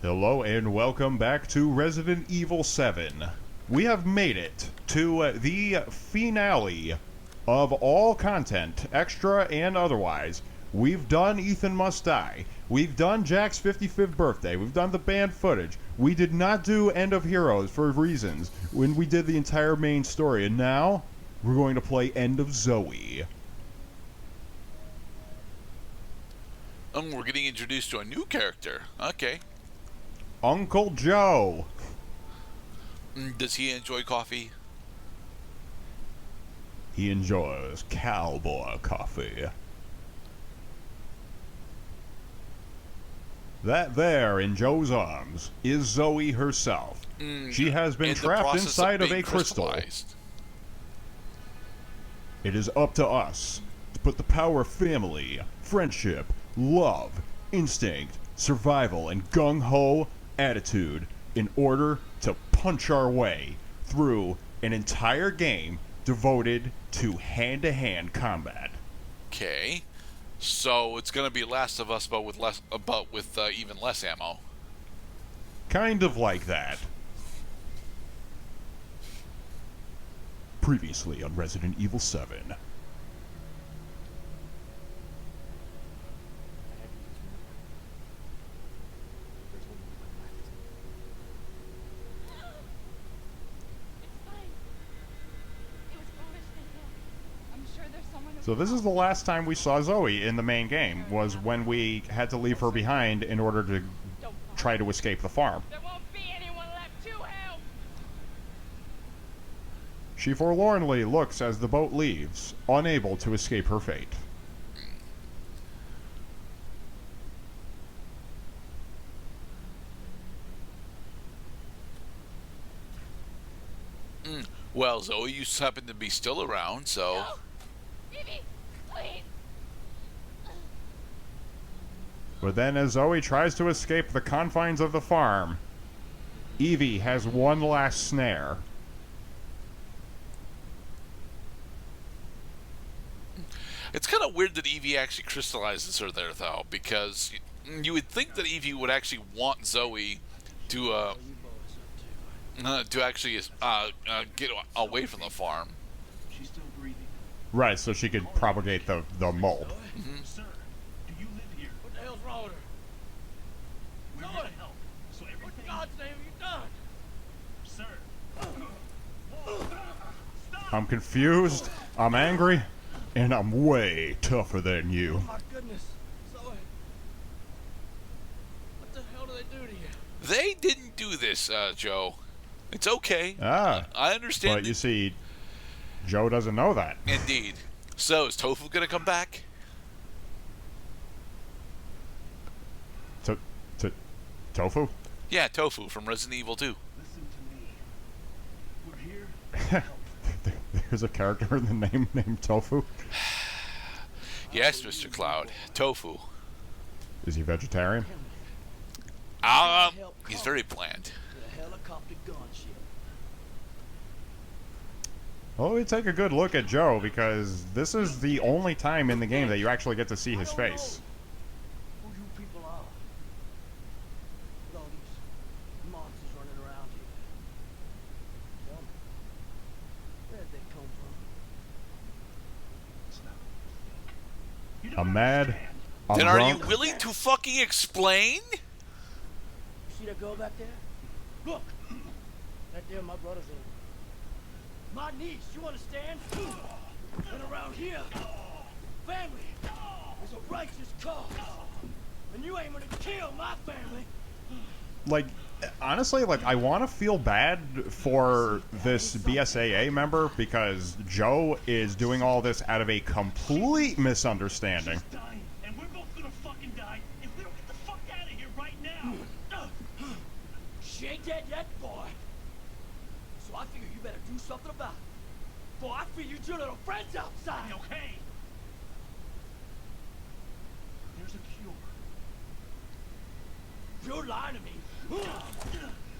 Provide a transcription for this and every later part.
Hello and welcome back to Resident Evil 7. We have made it to the finale of all content, extra and otherwise. We've done Ethan Must Die. We've done Jack's 55th birthday. We've done the band footage. We did not do End of Heroes for reasons when we did the entire main story. And now, we're going to play End of Zoe. We're getting introduced to a new character. Okay. Uncle Joe. Does he enjoy coffee? He enjoys cowboy coffee. That there in Joe's arms is Zoe herself. She has been trapped inside of a crystal. It is up to us to put the power of family, friendship, love, instinct, survival, and gung-ho attitude in order to punch our way through an entire game devoted to hand-to-hand combat. Okay. So it's going to be Last of Us, but with even less ammo. Kind of like that. Previously on Resident Evil 7. So this is the last time we saw Zoe in the main game, was when we had to leave her behind in order to try to escape the farm. There won't be anyone left to help. She forlornly looks as the boat leaves, unable to escape her fate. Well, Zoe, you happen to be still around, so... No. Evie, please. But then as Zoe tries to escape the confines of the farm, Evie has one last snare. It's kind of weird that Evie actually crystallizes her there, though, because you would think that Evie would actually want Zoe to actually get away from the farm. She's still breathing. Right, so she could propagate the mold. Sir, do you live here? What the hell's wrong with her? We're here to help. So What everything... in God's name have you done? Sir. Stop! I'm confused, I'm angry, and I'm way tougher than you. Oh my goodness. Zoe. What the hell do they do to you? They didn't do this, Joe. It's okay. Ah, I understand. but you see, Joe doesn't know that. Indeed. So, is Tofu going to come back? Tofu? Yeah, Tofu from Resident Evil 2. Listen to me. We're here to help. There's a character in the name named Tofu? Yes, Mr. Cloud. Tofu. Is he vegetarian? He's very bland. The helicopter gunship. Well, we take a good look at Joe, because this is the only time in the game that you actually get to see his face. Who you people are? With all these monsters running around here. Tell me. Where'd they come from? It's not what you think. You don't I'm mad. understand. I'm Then are you drunk. willing to fucking explain? You see that girl back there? Look! That there my brother's in. My niece, you understand? And around here, family is a righteous cause. And you ain't gonna kill my family. Like, honestly, like, I want to feel bad for this BSAA member, because Joe is doing all this out of a complete misunderstanding. She's dying, and we're both gonna fucking die if we don't get the fuck out of here right now. She ain't dead yet, boy. So I figure you better do something about it. Boy, I figured your little friend's outside. Okay. There's a cure. You're lying to me.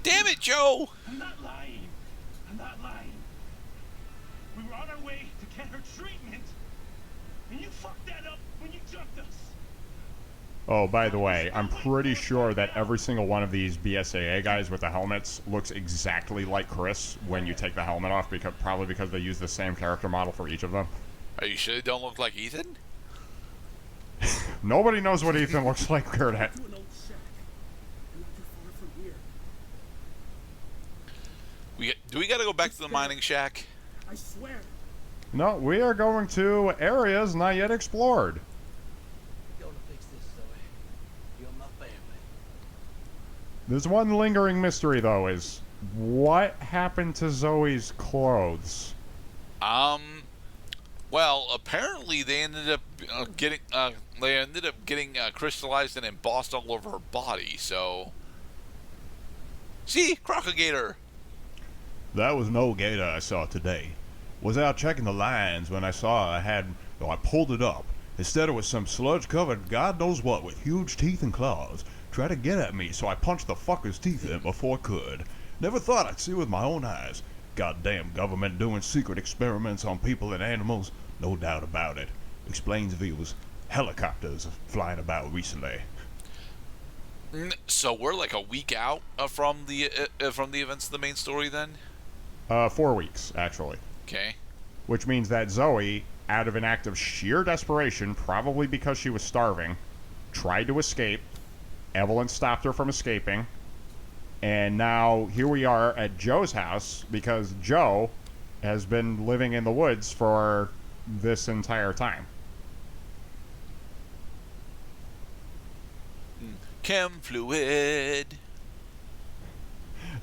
Damn it, Joe! I'm not lying. I'm not lying. We were on our way to get her treatment, and you fucked that up when you jumped us. Oh, by the way, I'm pretty sure that every single one of these BSAA guys with the helmets looks exactly like Chris when you take the helmet off, probably because they use the same character model for each of them. Are you sure they don't look like Ethan? Nobody knows what Ethan looks like, Gerdat. To an old shack. Not too far from here. Do we got to go back to the mining shack? I swear. No, we are going to areas not yet explored. We're gonna fix this, Zoe. You're my family. There's one lingering mystery, though, is what happened to Zoe's clothes? Well, apparently they ended up getting crystallized and embossed all over her body. So, see, Crocagator. That was no gator I saw today. Was out checking the lines when I saw I pulled it up. Instead it was some sludge-covered God knows what with huge teeth and claws. Tried to get at me, so I punched the fucker's teeth in before I could. Never thought I'd see with my own eyes. Goddamn government doing secret experiments on people and animals. No doubt about it. Explains views. Helicopters flying about recently. So we're like a week out from the events of the main story, then. 4 weeks, actually. Okay. Which means that Zoe, out of an act of sheer desperation, probably because she was starving, tried to escape. Evelyn stopped her from escaping. And now here we are at Joe's house because Joe has been living in the woods for this entire time. Chem fluid.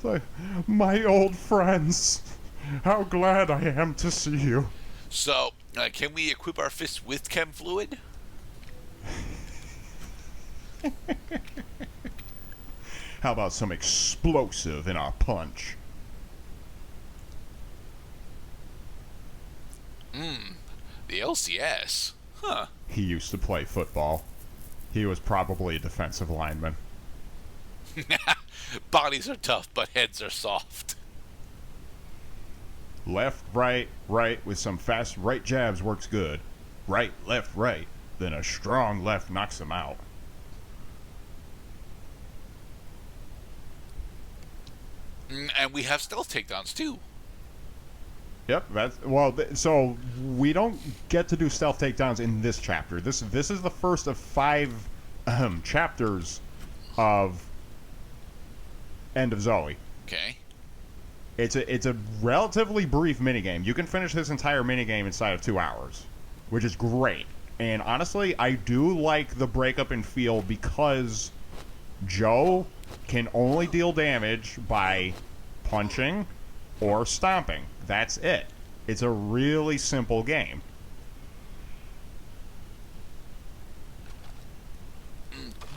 Like, my old friends, how glad I am to see you. So, can we equip our fists with chem fluid? How about some explosive in our punch? The LCS. Huh. He used to play football. He was probably a defensive lineman. Bodies are tough, but heads are soft. Left, right, right with some fast right jabs works good. Right, left, right. Then a strong left knocks him out. And we have stealth takedowns, too. Yep, so we don't get to do stealth takedowns in this chapter. This is the first of 5 chapters of End of Zoe. Okay. It's a relatively brief minigame. You can finish this entire minigame inside of 2 hours, which is great. And honestly, I do like the breakup in feel because Joe can only deal damage by punching or stomping. That's it. It's a really simple game.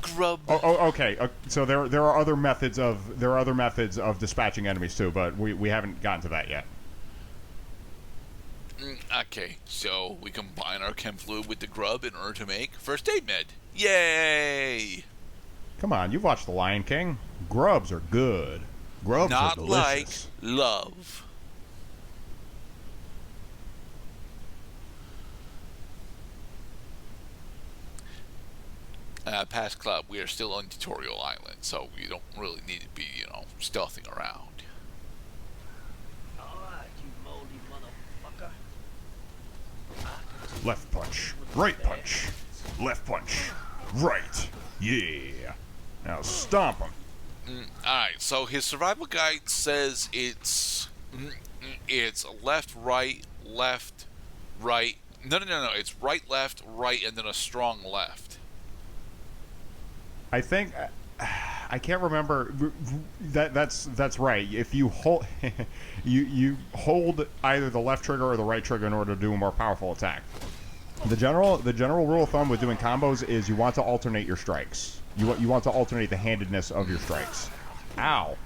Grub. Okay. So there are other methods of dispatching enemies too, but we haven't gotten to that yet. Okay, so we combine our chem fluid with the grub in order to make first aid med. Yay! Come on, you've watched The Lion King. Grubs are good. Grubs are Not like delicious. love. Past club, we are still on Tutorial Island, so we don't really need to be, stealthing around. Alright, you moldy motherfucker. Left punch, right punch, left punch, right. Yeah. Now stomp him. Alright, so his survival guide says it's left, right, left, right. No. It's right, left, right, and then a strong left. I think I can't remember. That's right. If you hold you hold either the left trigger or the right trigger in order to do a more powerful attack. The general rule of thumb with doing combos is you want to alternate your strikes. You want to alternate the handedness of your strikes. Ow.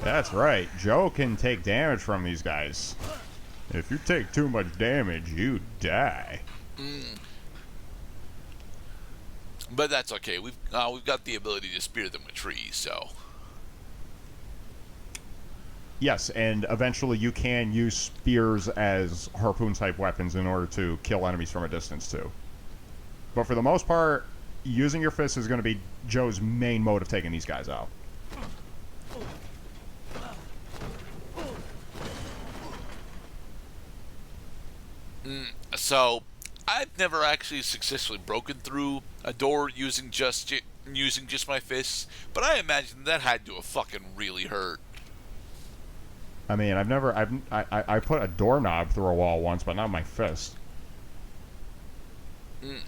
That's right. Joe can take damage from these guys. If you take too much damage, you die. But that's okay. We've got the ability to spear them with trees, so. Yes, and eventually you can use spears as harpoon-type weapons in order to kill enemies from a distance, too. But for the most part, using your fists is going to be Joe's main mode of taking these guys out. So, I've never actually successfully broken through a door using just my fists, but I imagine that had to have fucking really hurt. I mean, I put a doorknob through a wall once, but not my fist.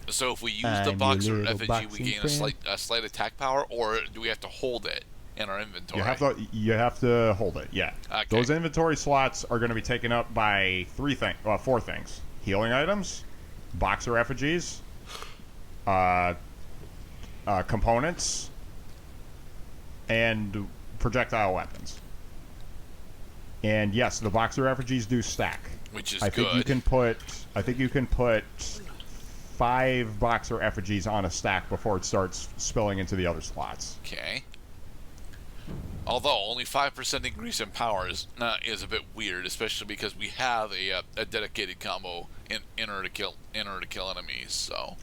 So if we use the boxer effigy, we gain a slight attack power, or do we have to hold it in our inventory? You have to hold it. Yeah. Okay. Those inventory slots are going to be taken up by four things: healing items, boxer effigies, components, and projectile weapons. And yes, the boxer effigies do stack. Which is I good. I think you can put 5 boxer effigies on a stack before it starts spilling into the other slots. Okay. Although only 5% increase in power is a bit weird, especially because we have a dedicated combo in order to kill enemies. So.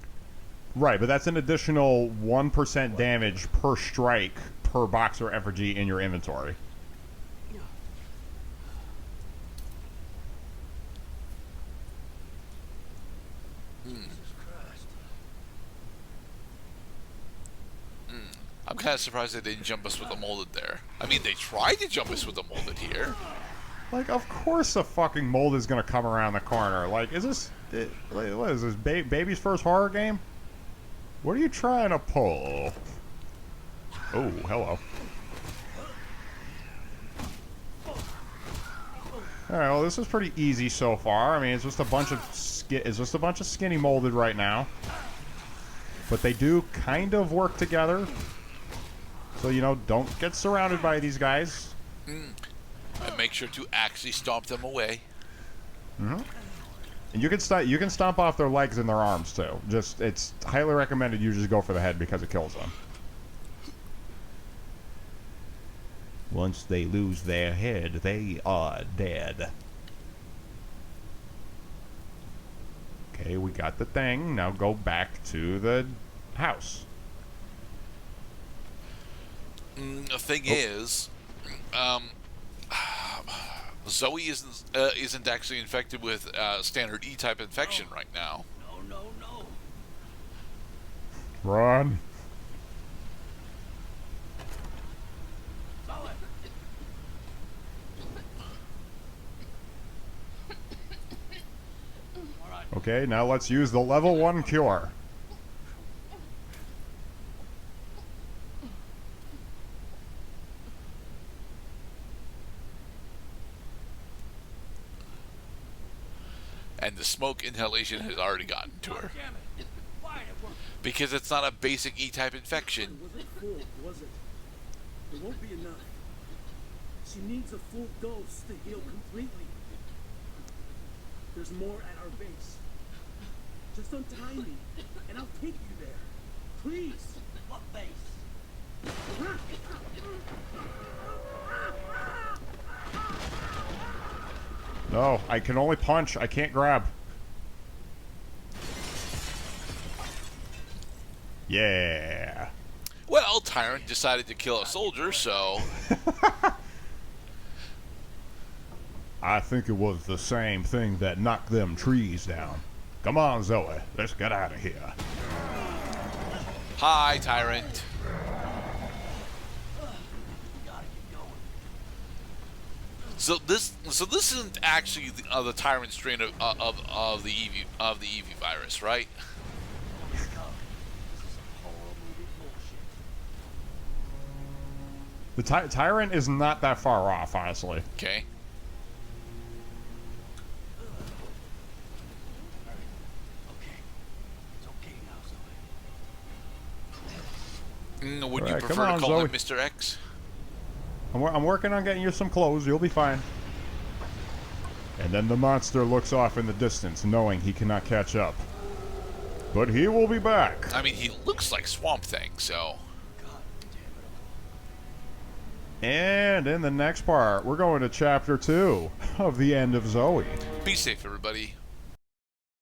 Right, but that's an additional 1% damage per strike per boxer effigy in your inventory. I'm kind of surprised they didn't jump us with the molded there. I mean, they tried to jump us with the molded here. Like, of course the fucking mold is gonna come around the corner. Like, is this... What is this, baby's first horror game? What are you trying to pull? Oh, hello. Alright, well, this is pretty easy so far. I mean, it's just a bunch of skinny molded right now. But they do kind of work together. So, you know, don't get surrounded by these guys. And make sure to actually stomp them away. Mm-hmm. And you can stomp off their legs and their arms too. Just, it's highly recommended you just go for the head because it kills them. Once they lose their head, they are dead. Okay, we got the thing. Now go back to the house. The thing is, Zoe isn't actually infected with standard E-type infection right now. No. Run. Okay, now let's use the level 1 cure. And the smoke inhalation has already gotten to her. Because it's not a basic E-type infection. It wasn't full, was it? It won't be enough. She needs a full dose to heal completely. There's more at our base. Just untie me, and I'll take you there. Please. What base? No, I can only punch. I can't grab. Yeah. Well, Tyrant decided to kill a soldier, so... I think it was the same thing that knocked them trees down. Come on, Zoe. Let's get out of here. Hi, Tyrant. So this isn't actually the Tyrant strain of the EV virus, right? The Tyrant is not that far off, honestly. Okay. Would you Alright, prefer come to on, call Zoe. him Mr. X? I'm working on getting you some clothes. You'll be fine. And then the monster looks off in the distance, knowing he cannot catch up. But he will be back. I mean, he looks like Swamp Thing, so... And in the next part, we're going to Chapter 2 of The End of Zoe. Be safe, everybody.